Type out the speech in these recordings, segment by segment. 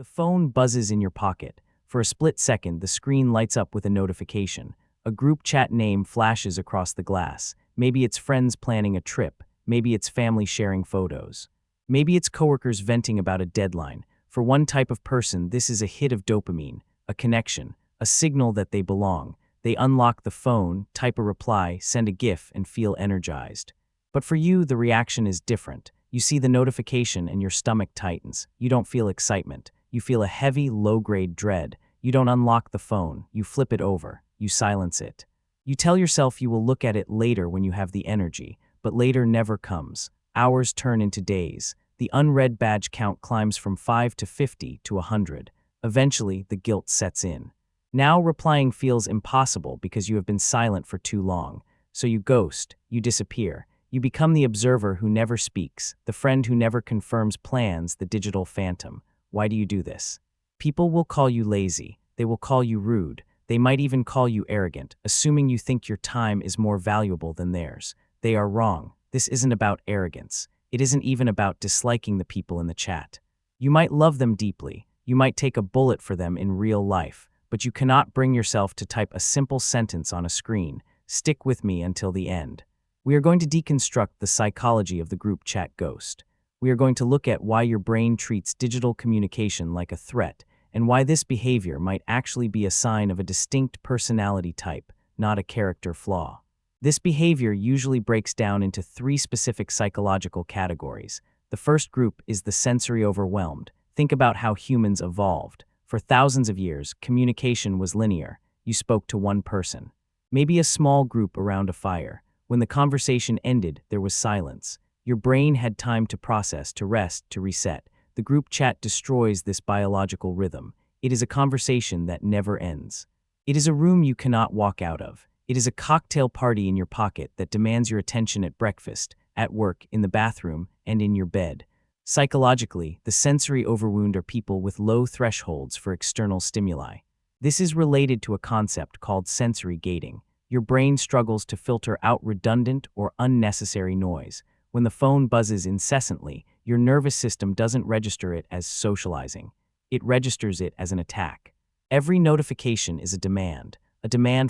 The phone buzzes in your pocket. For a split second, the screen lights up with a notification. A group chat name flashes across the glass. Maybe it's friends planning a trip. Maybe it's family sharing photos. Maybe it's coworkers venting about a deadline. For one type of person, this is a hit of dopamine, a connection, a signal that they belong. They unlock the phone, type a reply, send a GIF, and feel energized. But for you, the reaction is different. You see the notification and your stomach tightens. You don't feel excitement. You feel a heavy, low-grade dread. You don't unlock the phone. You flip it over. You silence it. You tell yourself you will look at it later when you have the energy, but later never comes. Hours turn into days. The unread badge count climbs from 5 to 50 to 100. Eventually, the guilt sets in. Now replying feels impossible because you have been silent for too long. So you ghost. You disappear. You become the observer who never speaks, the friend who never confirms plans, the digital phantom. Why do you do this? People will call you lazy. They will call you rude. They might even call you arrogant, assuming you think your time is more valuable than theirs. They are wrong. This isn't about arrogance. It isn't even about disliking the people in the chat. You might love them deeply. You might take a bullet for them in real life, but you cannot bring yourself to type a simple sentence on a screen. Stick with me until the end. We are going to deconstruct the psychology of the group chat ghost. We are going to look at why your brain treats digital communication like a threat, and why this behavior might actually be a sign of a distinct personality type, not a character flaw. This behavior usually breaks down into 3 specific psychological categories. The first group is the sensory overwhelmed. Think about how humans evolved. For thousands of years, communication was linear. You spoke to one person. Maybe a small group around a fire. When the conversation ended, there was silence. Your brain had time to process, to rest, to reset. The group chat destroys this biological rhythm. It is a conversation that never ends. It is a room you cannot walk out of. It is a cocktail party in your pocket that demands your attention at breakfast, at work, in the bathroom, and in your bed. Psychologically, the sensory overwound are people with low thresholds for external stimuli. This is related to a concept called sensory gating. Your brain struggles to filter out redundant or unnecessary noise. When the phone buzzes incessantly, your nervous system doesn't register it as socializing. It registers it as an attack. Every notification is a demand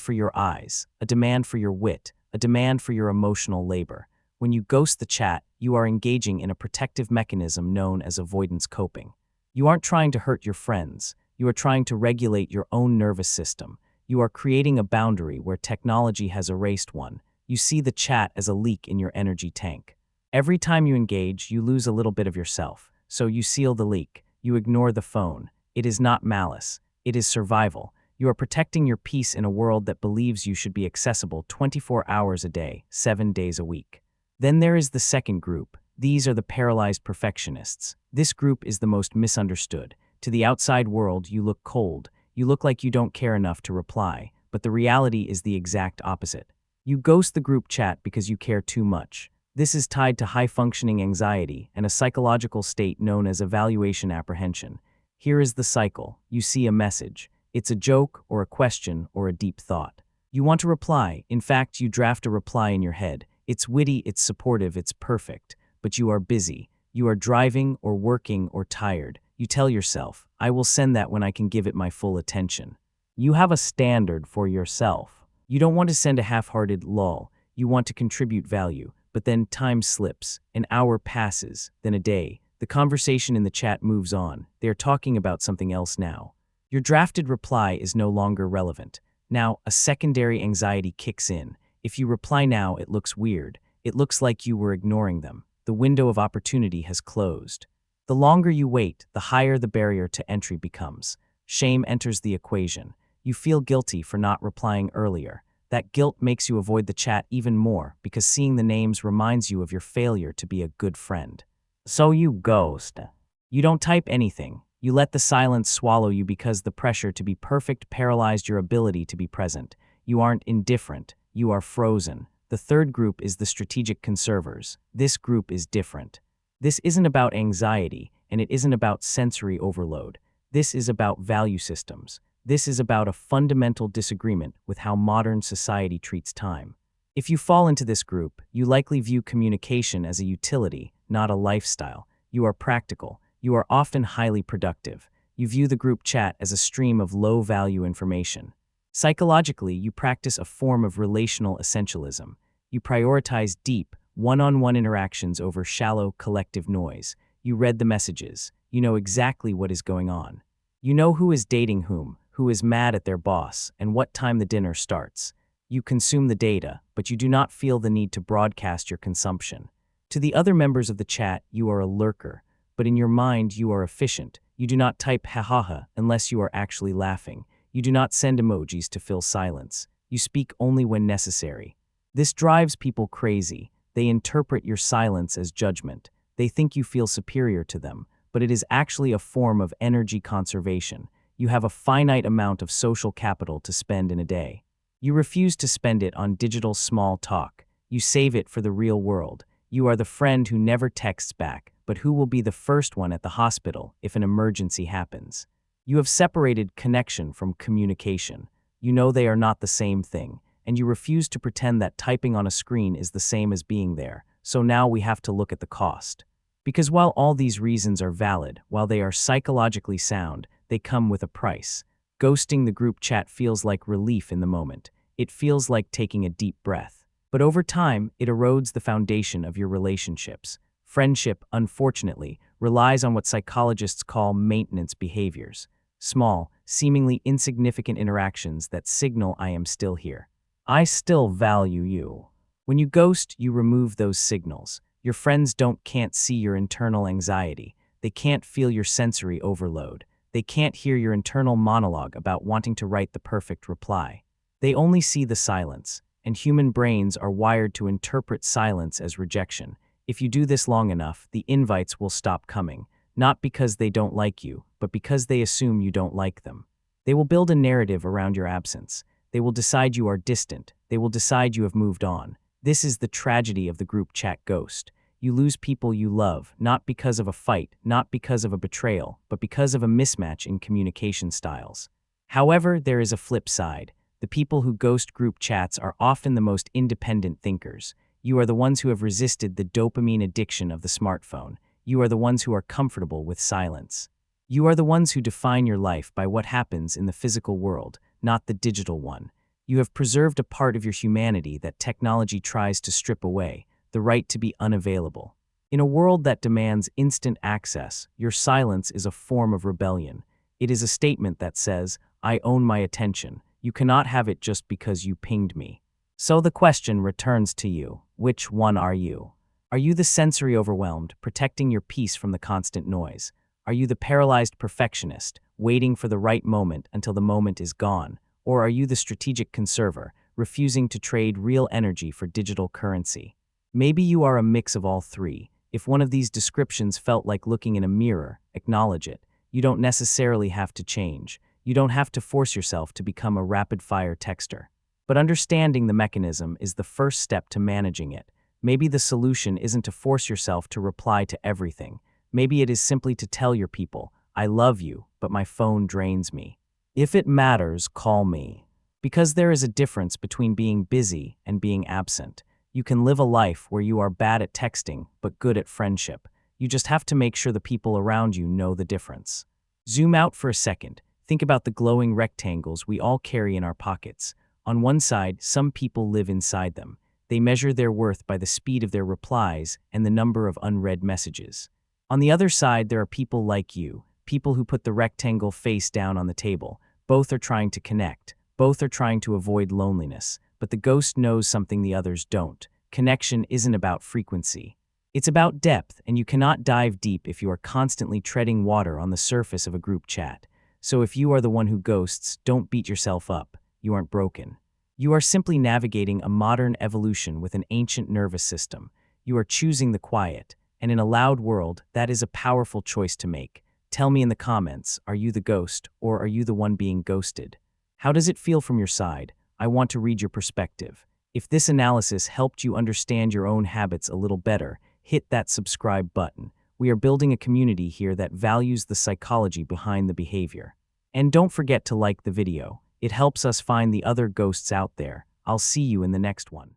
for your eyes, a demand for your wit, a demand for your emotional labor. When you ghost the chat, you are engaging in a protective mechanism known as avoidance coping. You aren't trying to hurt your friends. You are trying to regulate your own nervous system. You are creating a boundary where technology has erased one. You see the chat as a leak in your energy tank. Every time you engage, you lose a little bit of yourself. So you seal the leak. You ignore the phone. It is not malice. It is survival. You are protecting your peace in a world that believes you should be accessible 24 hours a day, 7 days a week. Then there is the second group. These are the paralyzed perfectionists. This group is the most misunderstood. To the outside world, you look cold. You look like you don't care enough to reply, but the reality is the exact opposite. You ghost the group chat because you care too much. This is tied to high-functioning anxiety and a psychological state known as evaluation apprehension. Here is the cycle. You see a message. It's a joke or a question or a deep thought. You want to reply. In fact, you draft a reply in your head. It's witty, it's supportive, it's perfect. But you are busy. You are driving or working or tired. You tell yourself, I will send that when I can give it my full attention. You have a standard for yourself. You don't want to send a half-hearted lol. You want to contribute value. But then time slips. An hour passes, then a day. The conversation in the chat moves on. They are talking about something else now. Your drafted reply is no longer relevant. Now, a secondary anxiety kicks in. If you reply now, it looks weird. It looks like you were ignoring them. The window of opportunity has closed. The longer you wait, the higher the barrier to entry becomes. Shame enters the equation. You feel guilty for not replying earlier. That guilt makes you avoid the chat even more because seeing the names reminds you of your failure to be a good friend. So you ghost. You don't type anything. You let the silence swallow you because the pressure to be perfect paralyzed your ability to be present. You aren't indifferent. You are frozen. The third group is the strategic conservers. This group is different. This isn't about anxiety, and it isn't about sensory overload. This is about value systems. This is about a fundamental disagreement with how modern society treats time. If you fall into this group, you likely view communication as a utility, not a lifestyle. You are practical. You are often highly productive. You view the group chat as a stream of low-value information. Psychologically, you practice a form of relational essentialism. You prioritize deep, one-on-one interactions over shallow, collective noise. You read the messages. You know exactly what is going on. You know who is dating whom, who is mad at their boss, and what time the dinner starts. You consume the data, but you do not feel the need to broadcast your consumption. To the other members of the chat, you are a lurker, but in your mind you are efficient. You do not type ha unless you are actually laughing. You do not send emojis to fill silence. You speak only when necessary. This drives people crazy. They interpret your silence as judgment. They think you feel superior to them, but it is actually a form of energy conservation. You have a finite amount of social capital to spend in a day. You refuse to spend it on digital small talk. You save it for the real world. You are the friend who never texts back, but who will be the first one at the hospital if an emergency happens. You have separated connection from communication. You know they are not the same thing, and you refuse to pretend that typing on a screen is the same as being there. So now we have to look at the cost. Because while all these reasons are valid, while they are psychologically sound, they come with a price. Ghosting the group chat feels like relief in the moment. It feels like taking a deep breath. But over time, it erodes the foundation of your relationships. Friendship, unfortunately, relies on what psychologists call maintenance behaviors. Small, seemingly insignificant interactions that signal I am still here. I still value you. When you ghost, you remove those signals. Your friends can't see your internal anxiety. They can't feel your sensory overload. They can't hear your internal monologue about wanting to write the perfect reply. They only see the silence, and human brains are wired to interpret silence as rejection. If you do this long enough, the invites will stop coming, not because they don't like you, but because they assume you don't like them. They will build a narrative around your absence. They will decide you are distant. They will decide you have moved on. This is the tragedy of the group chat ghost. You lose people you love, not because of a fight, not because of a betrayal, but because of a mismatch in communication styles. However, there is a flip side. The people who ghost group chats are often the most independent thinkers. You are the ones who have resisted the dopamine addiction of the smartphone. You are the ones who are comfortable with silence. You are the ones who define your life by what happens in the physical world, not the digital one. You have preserved a part of your humanity that technology tries to strip away, the right to be unavailable. In a world that demands instant access, your silence is a form of rebellion. It is a statement that says, I own my attention. You cannot have it just because you pinged me. So the question returns to you. Which one are you? Are you the sensory overwhelmed, protecting your peace from the constant noise? Are you the paralyzed perfectionist, waiting for the right moment until the moment is gone? Or are you the strategic conserver, refusing to trade real energy for digital currency? Maybe you are a mix of all three. If one of these descriptions felt like looking in a mirror, acknowledge it. You don't necessarily have to change. You don't have to force yourself to become a rapid-fire texter. But understanding the mechanism is the first step to managing it. Maybe the solution isn't to force yourself to reply to everything. Maybe it is simply to tell your people, I love you, but my phone drains me. If it matters, call me. Because there is a difference between being busy and being absent. You can live a life where you are bad at texting, but good at friendship. You just have to make sure the people around you know the difference. Zoom out for a second. Think about the glowing rectangles we all carry in our pockets. On one side, some people live inside them. They measure their worth by the speed of their replies and the number of unread messages. On the other side, there are people like you, people who put the rectangle face down on the table. Both are trying to connect. Both are trying to avoid loneliness. But the ghost knows something the others don't. Connection isn't about frequency. It's about depth, and you cannot dive deep if you are constantly treading water on the surface of a group chat. So if you are the one who ghosts, don't beat yourself up. You aren't broken. You are simply navigating a modern evolution with an ancient nervous system. You are choosing the quiet, and in a loud world, that is a powerful choice to make. Tell me in the comments, are you the ghost, or are you the one being ghosted? How does it feel from your side? I want to read your perspective. If this analysis helped you understand your own habits a little better, hit that subscribe button. We are building a community here that values the psychology behind the behavior. And don't forget to like the video. It helps us find the other ghosts out there. I'll see you in the next one.